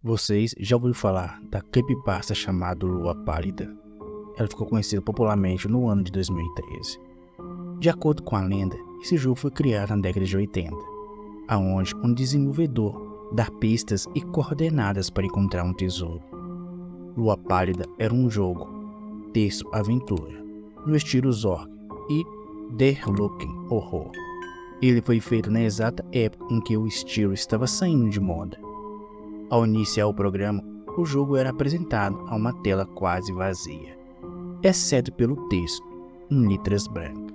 Vocês já ouviram falar da creepypasta chamada Lua Pálida? Ela ficou conhecida popularmente no ano de 2013. De acordo com a lenda, esse jogo foi criado na década de 80, aonde um desenvolvedor dá pistas e coordenadas para encontrar um tesouro. Lua Pálida era um jogo texto-aventura, no estilo Zork e The Looking Horror. Ele foi feito na exata época em que o estilo estava saindo de moda. Ao iniciar o programa, o jogo era apresentado a uma tela quase vazia, exceto pelo texto, em letras brancas.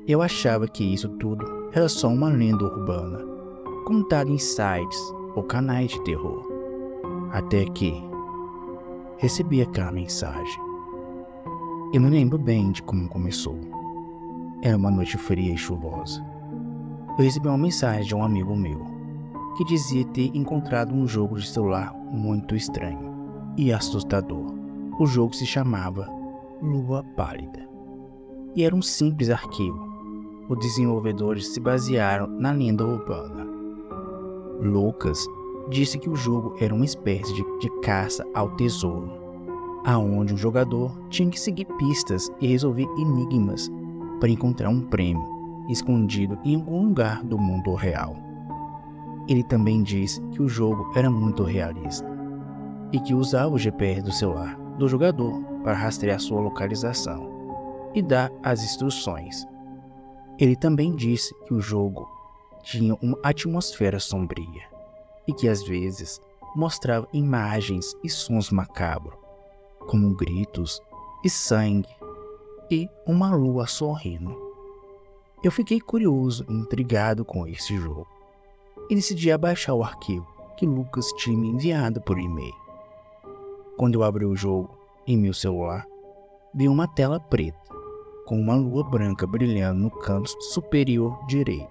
Eu achava que isso tudo era só uma lenda urbana, contada em sites ou canais de terror. Até que recebi aquela mensagem. Eu não lembro bem de como começou. Era uma noite fria e chuvosa. Eu recebi uma mensagem de um amigo meu, que dizia ter encontrado um jogo de celular muito estranho e assustador. O jogo se chamava Lua Pálida e era um simples arquivo. Os desenvolvedores se basearam na lenda urbana. Lucas disse que o jogo era uma espécie de caça ao tesouro, aonde o jogador tinha que seguir pistas e resolver enigmas para encontrar um prêmio escondido em algum lugar do mundo real. Ele também disse que o jogo era muito realista e que usava o GPS do celular do jogador para rastrear sua localização e dar as instruções. Ele também disse que o jogo tinha uma atmosfera sombria e que às vezes mostrava imagens e sons macabros, como gritos e sangue e uma lua sorrindo. Eu fiquei curioso e intrigado com esse jogo e decidi abaixar o arquivo que Lucas tinha me enviado por e-mail. Quando eu abri o jogo em meu celular, vi uma tela preta com uma lua branca brilhando no canto superior direito.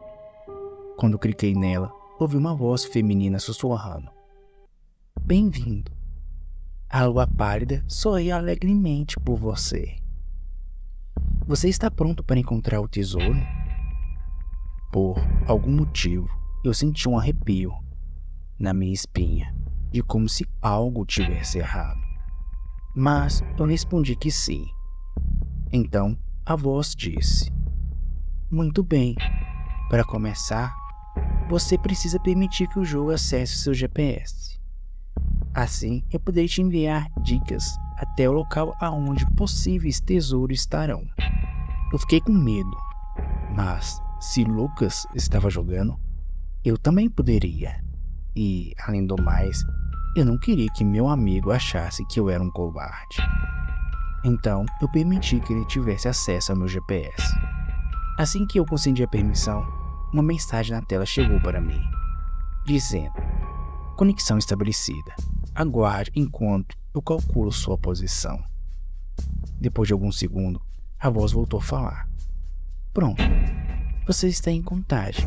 Quando cliquei nela, ouvi uma voz feminina sussurrando: "Bem-vindo. A lua pálida sorri alegremente por você. Você está pronto para encontrar o tesouro?" Por algum motivo, eu senti um arrepio na minha espinha, de como se algo tivesse errado. Mas eu respondi que sim. Então a voz disse: "Muito bem. Para começar, você precisa permitir que o jogo acesse seu GPS. Assim eu poderei te enviar dicas até o local aonde possíveis tesouros estarão." Eu fiquei com medo, mas se Lucas estava jogando, eu também poderia. E, além do mais, eu não queria que meu amigo achasse que eu era um covarde. Então, eu permiti que ele tivesse acesso ao meu GPS. Assim que eu concedi a permissão, uma mensagem na tela chegou para mim, dizendo: "Conexão estabelecida. Aguarde enquanto eu calculo sua posição." Depois de alguns segundos, a voz voltou a falar: "Pronto. Você está em Contagem,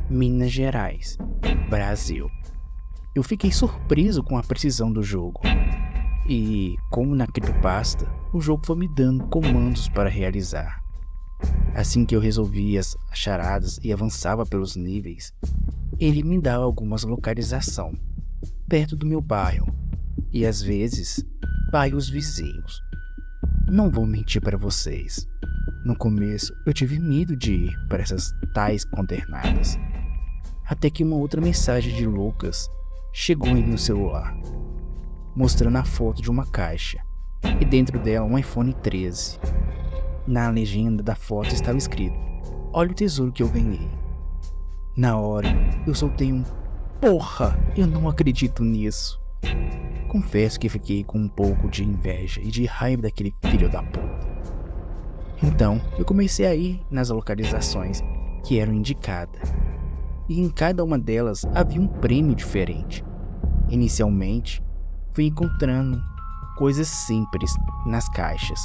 Minas Gerais, Brasil." Eu fiquei surpreso com a precisão do jogo. E, como na creepypasta, o jogo foi me dando comandos para realizar. Assim que eu resolvia as charadas e avançava pelos níveis, ele me dava algumas localizações perto do meu bairro e às vezes bairros vizinhos. Não vou mentir para vocês. No começo eu tive medo de ir para essas tais coordenadas, até que uma outra mensagem de Lucas chegou em meu celular, mostrando a foto de uma caixa e dentro dela um iPhone 13. Na legenda da foto estava escrito: "Olha o tesouro que eu ganhei." Na hora eu soltei um "Porra, eu não acredito nisso." Confesso que fiquei com um pouco de inveja e de raiva daquele filho da puta. Então eu comecei a ir nas localizações que eram indicadas, e em cada uma delas havia um prêmio diferente. Inicialmente, fui encontrando coisas simples nas caixas,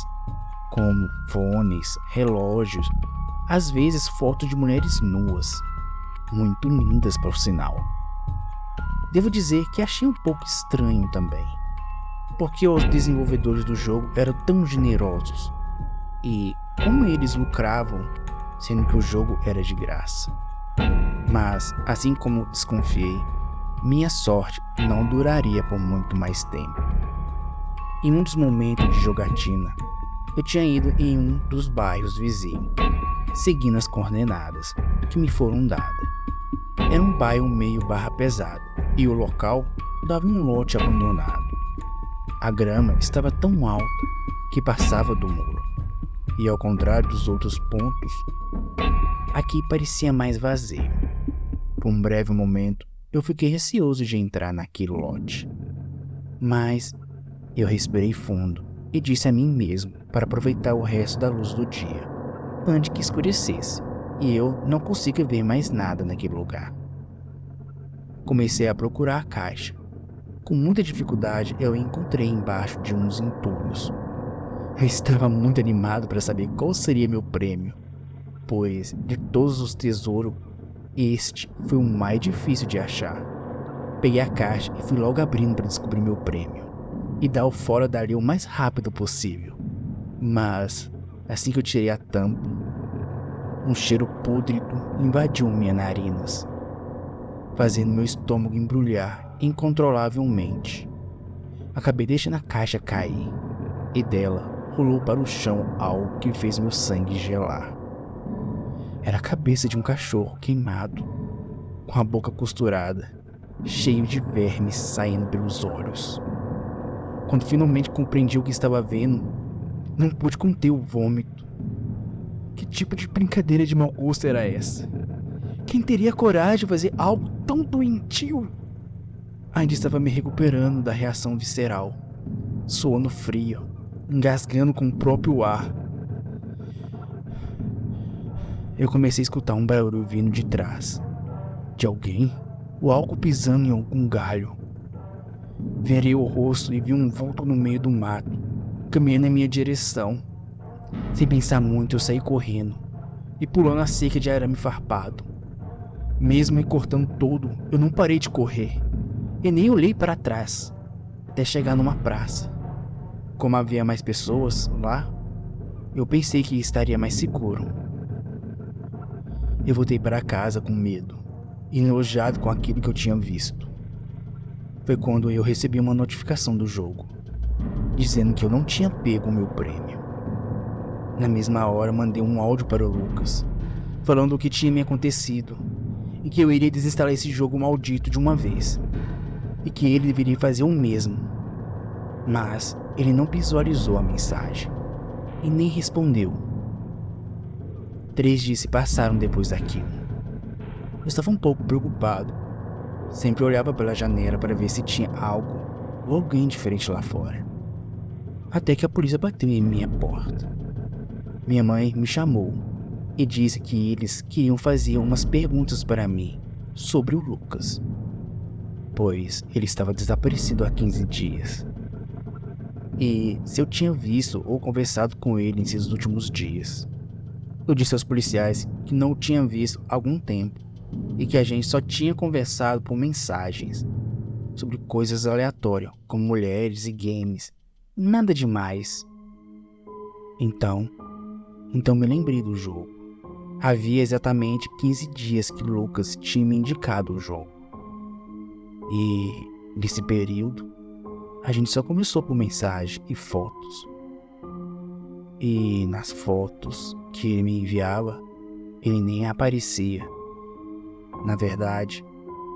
como fones, relógios, às vezes fotos de mulheres nuas, muito lindas por sinal. Devo dizer que achei um pouco estranho também, porque os desenvolvedores do jogo eram tão generosos e como eles lucravam, sendo que o jogo era de graça. Mas, assim como desconfiei, minha sorte não duraria por muito mais tempo. Em um dos momentos de jogatina, eu tinha ido em um dos bairros vizinhos, seguindo as coordenadas que me foram dadas. Era um bairro meio barra pesada e o local dava um lote abandonado. A grama estava tão alta que passava do muro, e ao contrário dos outros pontos, aqui parecia mais vazio. Por um breve momento, eu fiquei receoso de entrar naquele lote, mas eu respirei fundo e disse a mim mesmo para aproveitar o resto da luz do dia, antes que escurecesse e eu não consiga ver mais nada naquele lugar. Comecei a procurar a caixa. Com muita dificuldade, eu a encontrei embaixo de uns entulhos. Eu estava muito animado para saber qual seria meu prêmio, pois, de todos os tesouros, este foi o mais difícil de achar. Peguei a caixa e fui logo abrindo para descobrir meu prêmio, e dar o fora dali o mais rápido possível. Mas, assim que eu tirei a tampa, um cheiro pútrido invadiu minhas narinas, fazendo meu estômago embrulhar incontrolavelmente. Acabei deixando a caixa cair, e dela rolou para o chão algo que fez meu sangue gelar. Era a cabeça de um cachorro queimado, com a boca costurada, cheio de vermes saindo pelos olhos. Quando finalmente compreendi o que estava vendo, não pude conter o vômito. Que tipo de brincadeira de mau gosto era essa? Quem teria coragem de fazer algo tão doentio? Ainda estava me recuperando da reação visceral, suando frio, engasgando com o próprio ar. Eu comecei a escutar um barulho vindo de trás. De alguém? Ou algo pisando em algum galho. Virei o rosto e vi um vulto no meio do mato, caminhando em minha direção. Sem pensar muito, eu saí correndo e pulando a cerca de arame farpado. Mesmo me cortando todo, eu não parei de correr e nem olhei para trás, até chegar numa praça. Como havia mais pessoas lá, eu pensei que estaria mais seguro. Eu voltei para casa com medo, enojado com aquilo que eu tinha visto. Foi quando eu recebi uma notificação do jogo, dizendo que eu não tinha pego o meu prêmio. Na mesma hora, mandei um áudio para o Lucas, falando o que tinha me acontecido, e que eu iria desinstalar esse jogo maldito de uma vez, e que ele deveria fazer o mesmo. Mas ele não visualizou a mensagem, e nem respondeu. 3 dias se passaram depois daquilo. Eu estava um pouco preocupado. Sempre olhava pela janela para ver se tinha algo ou alguém diferente lá fora. Até que a polícia bateu em minha porta. Minha mãe me chamou e disse que eles queriam fazer umas perguntas para mim sobre o Lucas, pois ele estava desaparecido há 15 dias. E se eu tinha visto ou conversado com ele nesses últimos dias. Eu disse aos policiais que não o tinha visto há algum tempo e que a gente só tinha conversado por mensagens sobre coisas aleatórias, como mulheres e games, nada demais. Então me lembrei do jogo. Havia exatamente 15 dias que Lucas tinha me indicado o jogo. E nesse período, a gente só conversou por mensagem e fotos. E nas fotos que ele me enviava, ele nem aparecia. Na verdade,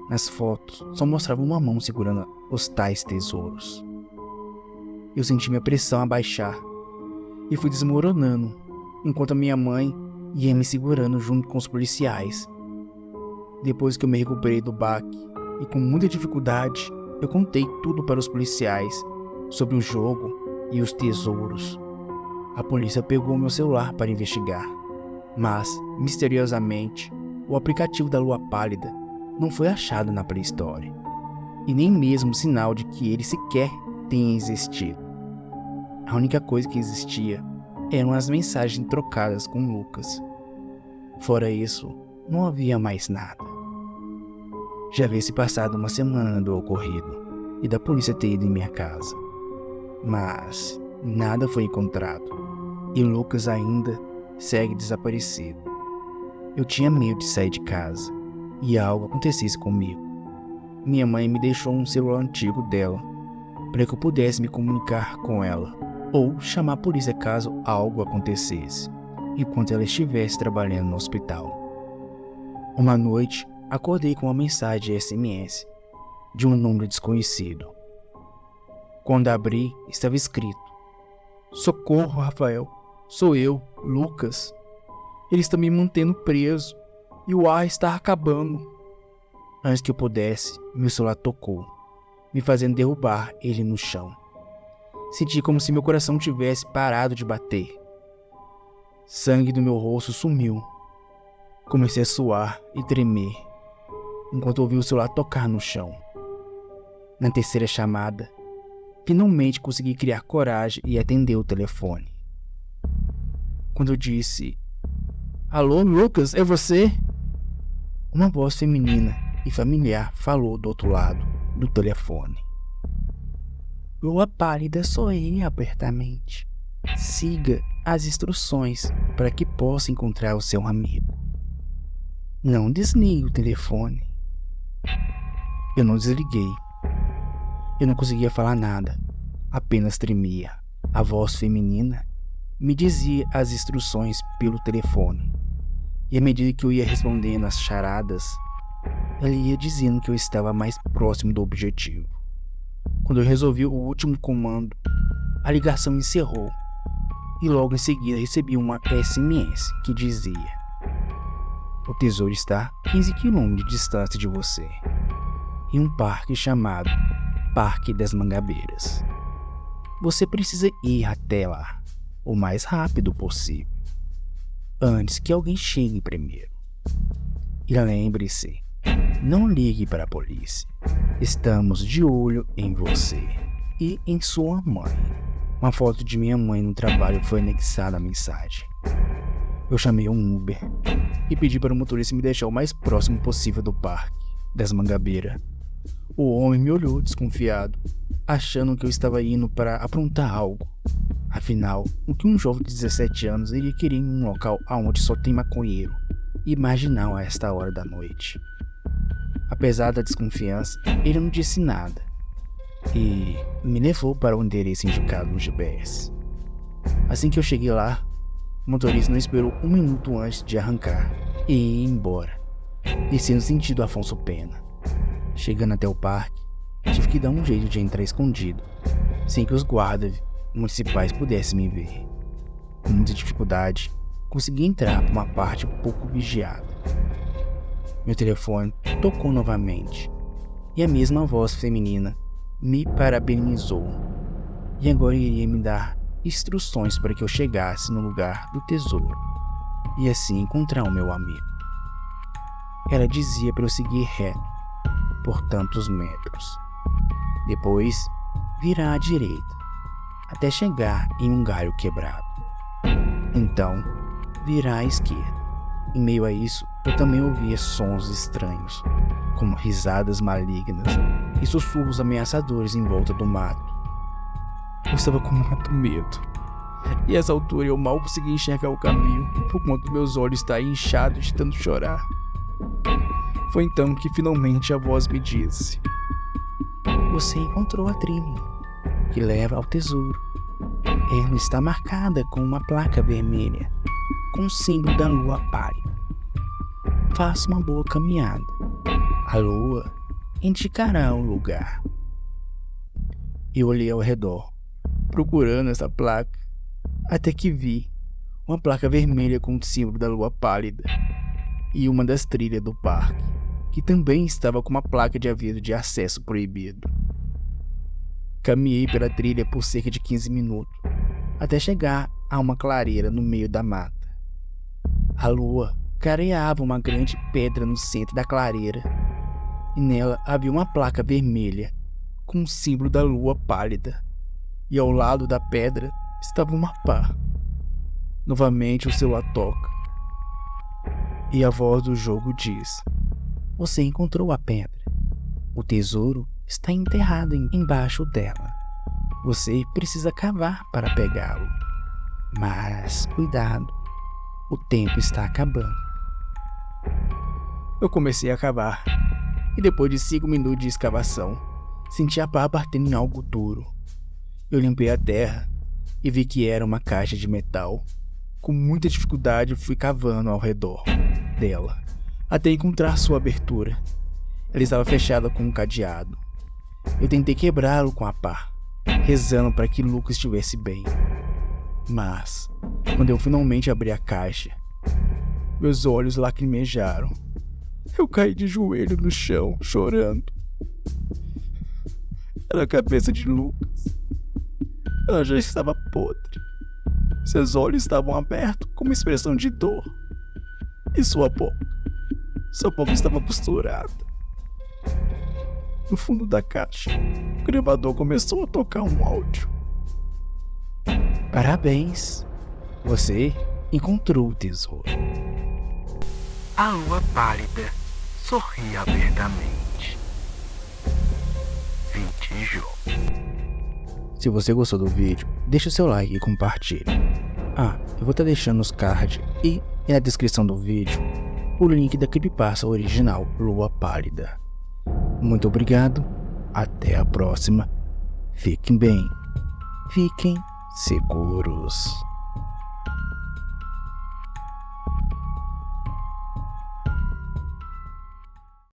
nas fotos só mostrava uma mão segurando os tais tesouros. Eu senti minha pressão abaixar e fui desmoronando, enquanto a minha mãe ia me segurando junto com os policiais. Depois que eu me recuperei do baque e com muita dificuldade, eu contei tudo para os policiais sobre o jogo e os tesouros. A polícia pegou meu celular para investigar, mas, misteriosamente, o aplicativo da Lua Pálida não foi achado na Play Store, e nem mesmo sinal de que ele sequer tenha existido. A única coisa que existia eram as mensagens trocadas com Lucas. Fora isso, não havia mais nada. Já havia se passado uma semana do ocorrido e da polícia ter ido em minha casa, mas nada foi encontrado. E Lucas ainda segue desaparecido. Eu tinha medo de sair de casa e algo acontecesse comigo. minha mãe me deixou um celular antigo dela, para que eu pudesse me comunicar com ela, ou chamar a polícia caso algo acontecesse, enquanto ela estivesse trabalhando no hospital. Uma noite, acordei com uma mensagem de SMS, de um número desconhecido. Quando abri, estava escrito: "Socorro, Rafael, sou eu, Lucas. Ele está me mantendo preso e o ar está acabando." Antes que eu pudesse, meu celular tocou, me fazendo derrubar ele no chão. Senti como se meu coração tivesse parado de bater. Sangue do meu rosto sumiu. Comecei a suar e tremer, enquanto ouvi o celular tocar no chão. Na terceira chamada, finalmente consegui criar coragem e atender o telefone. Quando eu disse: "Alô, Lucas, é você?" Uma voz feminina e familiar falou do outro lado do telefone. "Lua pálida, sorri abertamente. Siga as instruções para que possa encontrar o seu amigo. Não desligue o telefone." Eu não desliguei. Eu não conseguia falar nada, apenas tremia. A voz feminina me dizia as instruções pelo telefone, e à medida que eu ia respondendo as charadas, ela ia dizendo que eu estava mais próximo do objetivo. Quando eu resolvi o último comando, a ligação encerrou, e logo em seguida recebi uma SMS que dizia: "O tesouro está a 15 km de distância de você, em um parque chamado Parque das Mangabeiras. Você precisa ir até lá o mais rápido possível, antes que alguém chegue primeiro. E lembre-se, não ligue para a polícia. Estamos de olho em você e em sua mãe." Uma foto de minha mãe no trabalho foi anexada à mensagem. Eu chamei um Uber e pedi para o motorista me deixar o mais próximo possível do Parque das Mangabeiras. O homem me olhou desconfiado, achando que eu estava indo para aprontar algo. Afinal, o que um jovem de 17 anos iria querer em um local onde só tem maconheiro e marginal a esta hora da noite? Apesar da desconfiança, ele não disse nada e me levou para o endereço indicado no GPS. Assim que eu cheguei lá, o motorista não esperou um minuto antes de arrancar e ir embora, descendo sentido Afonso Pena. Chegando até o parque, tive que dar um jeito de entrar escondido, sem que os guardas municipais pudessem me ver. Com muita dificuldade, consegui entrar por uma parte pouco vigiada. Meu telefone tocou novamente, e a mesma voz feminina me parabenizou, e agora iria me dar instruções para que eu chegasse no lugar do tesouro, e assim encontrar o meu amigo. Ela dizia para eu seguir reto por tantos metros. Depois, virar à direita, até chegar em um galho quebrado. Então, virar à esquerda. Em meio a isso, eu também ouvia sons estranhos, como risadas malignas e sussurros ameaçadores em volta do mato. Eu estava com muito medo, e a essa altura eu mal conseguia enxergar o caminho, por conta meus olhos estavam inchados de tanto chorar. Foi então que finalmente a voz me disse: "Você encontrou a trilha que leva ao tesouro. Ela está marcada com uma placa vermelha, com o símbolo da lua pálida. Faça uma boa caminhada. A lua indicará o lugar." Eu olhei ao redor, procurando essa placa, até que vi uma placa vermelha com o símbolo da lua pálida e uma das trilhas do parque, que também estava com uma placa de aviso de acesso proibido. Caminhei pela trilha por cerca de 15 minutos, até chegar a uma clareira no meio da mata. A lua clareava uma grande pedra no centro da clareira, e nela havia uma placa vermelha com o símbolo da lua pálida, e ao lado da pedra estava uma pá. Novamente o celular toca, e a voz do jogo diz: "Você encontrou a pedra. O tesouro está enterrado embaixo dela. Você precisa cavar para pegá-lo. Mas cuidado, o tempo está acabando." Eu comecei a cavar, e depois de 5 minutos de escavação, senti a pá batendo em algo duro. Eu limpei a terra e vi que era uma caixa de metal. Com muita dificuldade fui cavando ao redor dela, até encontrar sua abertura. Ela estava fechada com um cadeado. Eu tentei quebrá-lo com a pá, rezando para que Lucas estivesse bem. Mas, quando eu finalmente abri a caixa, meus olhos lacrimejaram. Eu caí de joelho no chão, chorando. Era a cabeça de Lucas. Ela já estava podre. Seus olhos estavam abertos com uma expressão de dor. E sua boca estava costurada. No fundo da caixa, o gravador começou a tocar um áudio. Parabéns, você encontrou o tesouro. A lua pálida sorria abertamente. 20 Jó. Se você gostou do vídeo, deixa o seu like e compartilhe. Eu vou estar deixando nos cards e na descrição do vídeo o link da creepypasta original Lua Pálida. Muito obrigado, até a próxima. Fiquem bem, fiquem seguros.